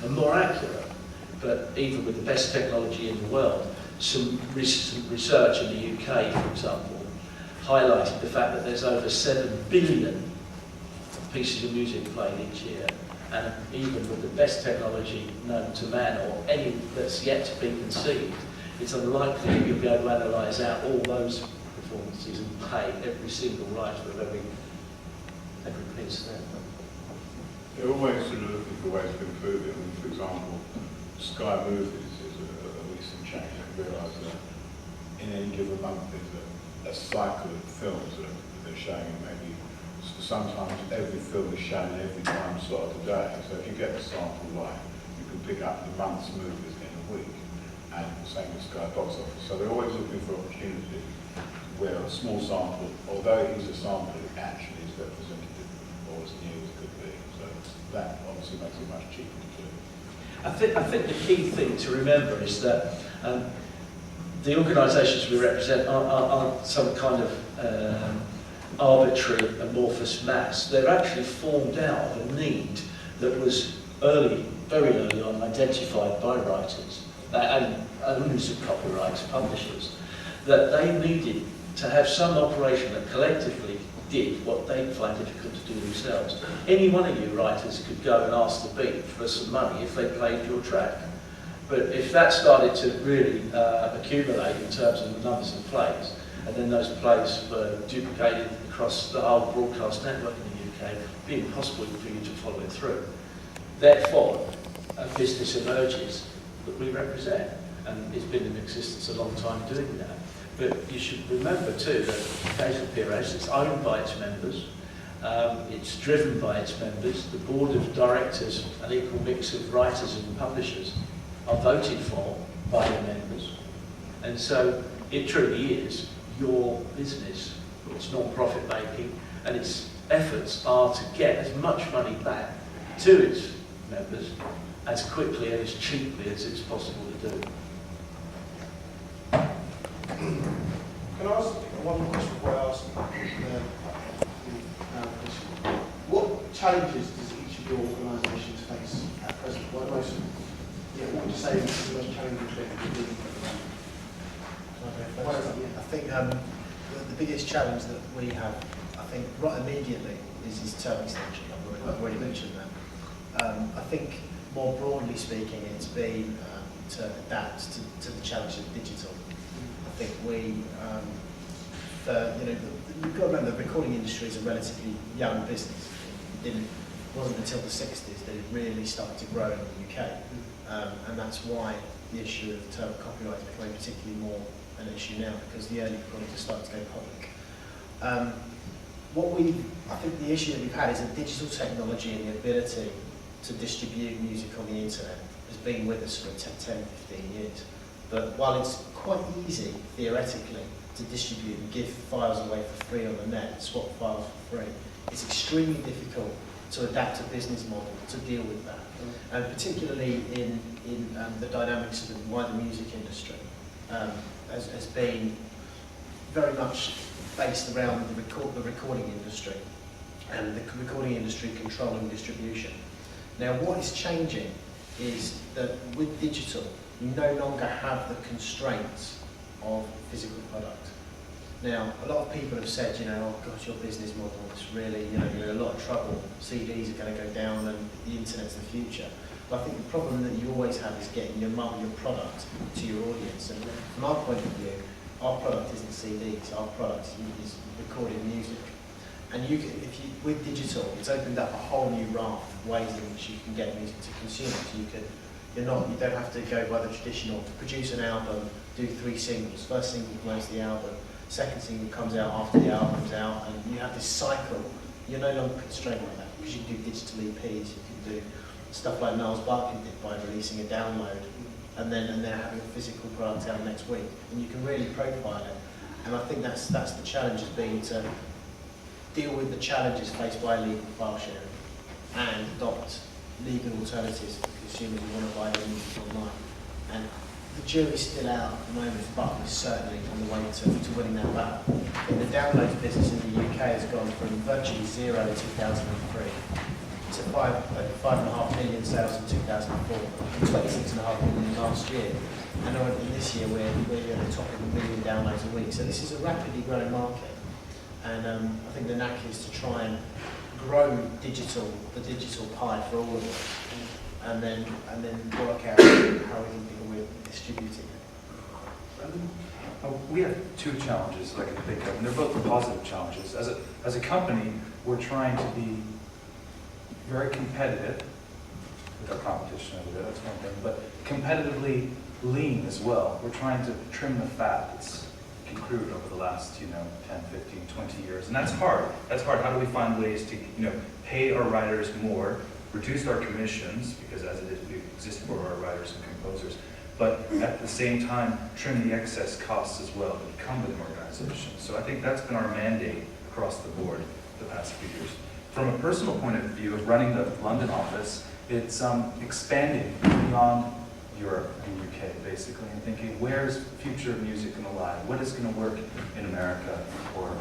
and more accurate. But even with the best technology in the world, some recent research in the UK, for example, highlighted the fact that there's over 7 billion pieces of music played each year. And even with the best technology known to man, or any that's yet to be conceived, it's unlikely that you'll be able to analyse out all those performances and pay every single writer of every piece there. They're always sort of looking for ways to improve it. I mean, for example, Sky Movies is a recent change. I realise that in any given month there's a cycle of films that they're showing, and maybe sometimes every film is shown every time slot of the day. So if you get the sample right, you can pick up the month's movies in a week, and the same with Sky Box Office. So they're always looking for opportunities where a small sample, although it is a sample, it actually is representative or as near as it could be. So that obviously makes it much cheaper to do. I think the key thing to remember is that the organisations we represent aren't some kind of arbitrary amorphous mass. They're actually formed out of a need that was very early on identified by writers and owners of copyrights, publishers, that they needed to have some operation that collectively did what they find difficult to do themselves. Any one of you writers could go and ask the Beat for some money if they played your track. But if that started to really accumulate in terms of the numbers of plays, and then those plays were duplicated across the whole broadcast network in the UK, it'd be impossible for you to follow it through. Therefore, a business emerges that we represent, and it's been in existence a long time doing that. But you should remember too that Occasional PRS is owned by its members, it's driven by its members, the board of directors, an equal mix of writers and publishers, are voted for by the members. And so it truly is your business, it's non-profit making, and its efforts are to get as much money back to its members as quickly and as cheaply as it's possible to do. Can I ask one more question before I ask the question? What challenges does each of your organisations face at present? What would you say is the most challenging bit of the I think the biggest challenge that we have, I think, right immediately is term extension. I've already mentioned that. I think more broadly speaking, it's been to adapt to the challenge of digital. I think you've got to remember the recording industry is a relatively young business. It wasn't until the 60s that it really started to grow in the UK. And that's why the issue of term copyright is becoming particularly more an issue now, because the early recordings are starting to go public. I think the issue that we've had is that digital technology and the ability to distribute music on the internet has been with us for 10, 15 years. But while it's quite easy, theoretically, to distribute and give files away for free on the net, swap files for free, it's extremely difficult to adapt a business model to deal with that. And particularly in the dynamics of the wider music industry, has been very much based around the recording industry and the recording industry controlling distribution. Now, what is changing is that with digital, you no longer have the constraints of physical product. Now, a lot of people have said, oh gosh, your business model is really, you're in a lot of trouble. CDs are going to go down and the internet's the future. But I think the problem that you always have is getting your product to your audience. And from our point of view, our product isn't CDs, our product is recorded music. And with digital, it's opened up a whole new raft of ways in which you can get music to consumers. You don't have to go by the traditional, produce an album, do 3 singles. First single promotes the album, second single comes out after the album's out, and you have this cycle. You're no longer constrained by that, because you can do digital EPs, you can do stuff like Niles Buckland did by releasing a download, and then having a physical product out next week, and you can really profile it. And I think that's the challenge, has been to deal with the challenges faced by illegal file sharing and adopt legal alternatives for consumers who want to buy their music online. And the jury's still out at the moment, but is certainly on the way to winning that battle. And the downloads business in the UK has gone from virtually zero in 2003 to 5.5 million sales in 2004, and 26.5 million last year. And in this year we're at the top of 1 million downloads a week. So this is a rapidly growing market, and I think the knack is to try and grow the digital pie for all of us, and then work out how we can deal with distributing it. We have two challenges that I can think of, and they're both positive challenges. As a company, we're trying to be very competitive with our competition over there, that's one thing, but competitively lean as well. We're trying to trim the fat that's accrued over the last 10, 15, 20 years, and that's hard. That's hard. How do we find ways to pay our writers more, reduce our commissions, because as it is, we exist for our writers and composers, but at the same time trim the excess costs as well that come with an organization. So I think that's been our mandate across the board the past few years. From a personal point of view of running the London office, it's expanding beyond Europe and UK basically, and thinking where's future music going to lie? What is going to work in America or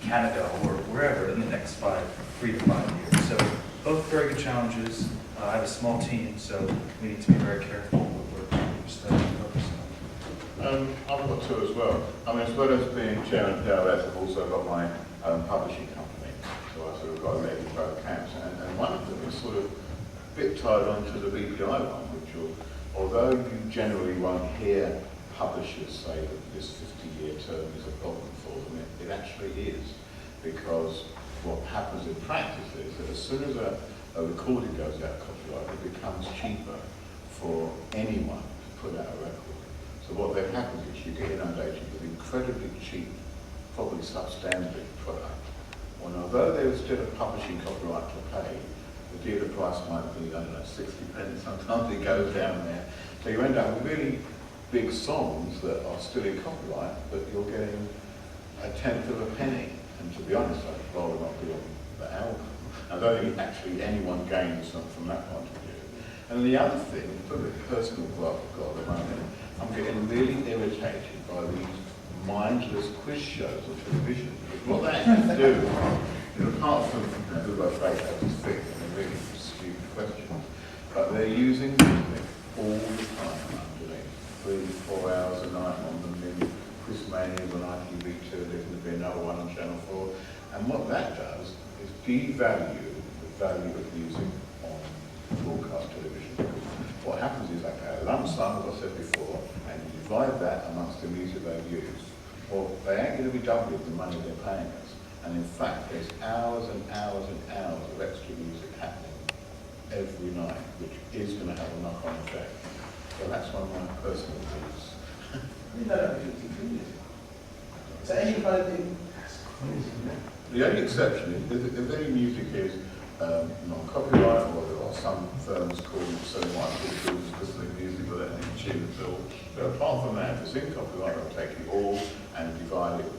Canada or wherever in the next 3 to 5 years? So both very good challenges. I have a small team, so we need to be very careful what we're studying and focusing on. I've got two as well. I mean, as well as being chairman of PRS, I've also got my own publishing company. So I've sort of got a leg in both camps. And one of them is sort of a bit tied on to the BPI one, which although you generally won't hear publishers say that this 50-year term is a problem for them, it actually is. Because what happens in practice is that as soon as a recording goes out of copyright, it becomes cheaper for anyone to put out a record. So what then happens is you get inundated with incredibly cheap, probably substandard product. And although there is still a publishing copyright to pay, the dealer price might be, I don't know, 60 pence, sometimes it goes down there. So you end up with really big songs that are still in copyright, but you're getting a tenth of a penny. And to be honest, I'd rather not be on the album. I don't think actually anyone gains from that point of view. And the other thing, for the personal graph I've got at the moment, I'm getting really irritated by these mindless quiz shows on television. Because what they actually do, apart from who I face have to think, and they're really stupid questions, but they're using music all the time underneath. 3-4 hours a night on them in Quiz Mania on ITV2, there's going to be another one on Channel 4. And what that does is devalue the value of music on broadcast television. What happens is they pay a lump sum, as I said before, and you divide that amongst the music they've used. Well, they ain't going to be doubling the money they're paying us. And in fact, there's hours and hours and hours of extra music happening every night, which is going to have a knock-on effect. So that's one of my personal views. So any kind of thing. The only exception is if any music is non-copyright, or there are some firms called specific music or that tune at all. But apart from that, if it's in copyright, they'll take it all and divide it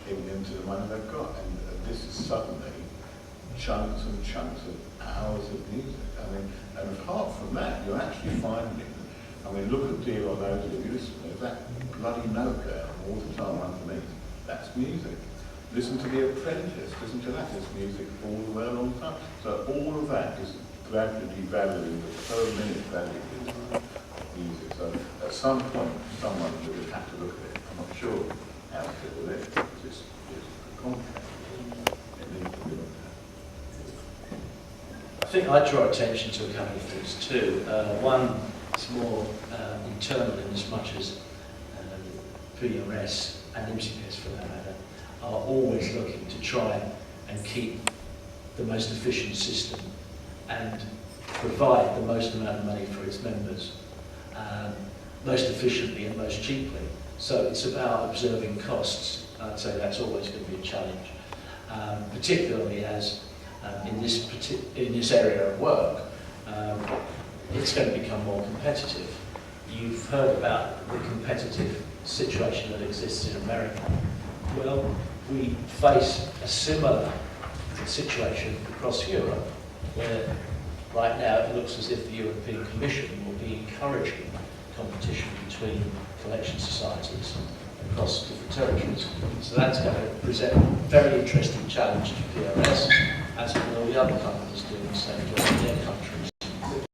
into the money they've got. And this is suddenly chunks and chunks of hours of music. I mean, and apart from that, you're actually finding, look at Deal or No Deal, you listen, there's that bloody note there all the time underneath. That's music. Listen to The Apprentice, listen to that, there's music all the way along the time. So all of that is gradually valuing the per minute value of music. So at some point, someone would have to look at it. I'm not sure how to deal with it, because it's complicated. It needs to be looked at. I think I draw attention to a couple of things too. One is more internal in as much as PRS and MCPS for that matter are always looking to try and keep the most efficient system and provide the most amount of money for its members most efficiently and most cheaply. So it's about observing costs. I'd say that's always going to be a challenge, particularly as in this area of work, it's going to become more competitive. You've heard about the competitive situation that exists in America. Well, we face a similar situation across Europe, where right now it looks as if the European Commission will be encouraging competition between collection societies across different territories. So that's going to present a very interesting challenge to PRS as will all the other companies doing the same job in their countries.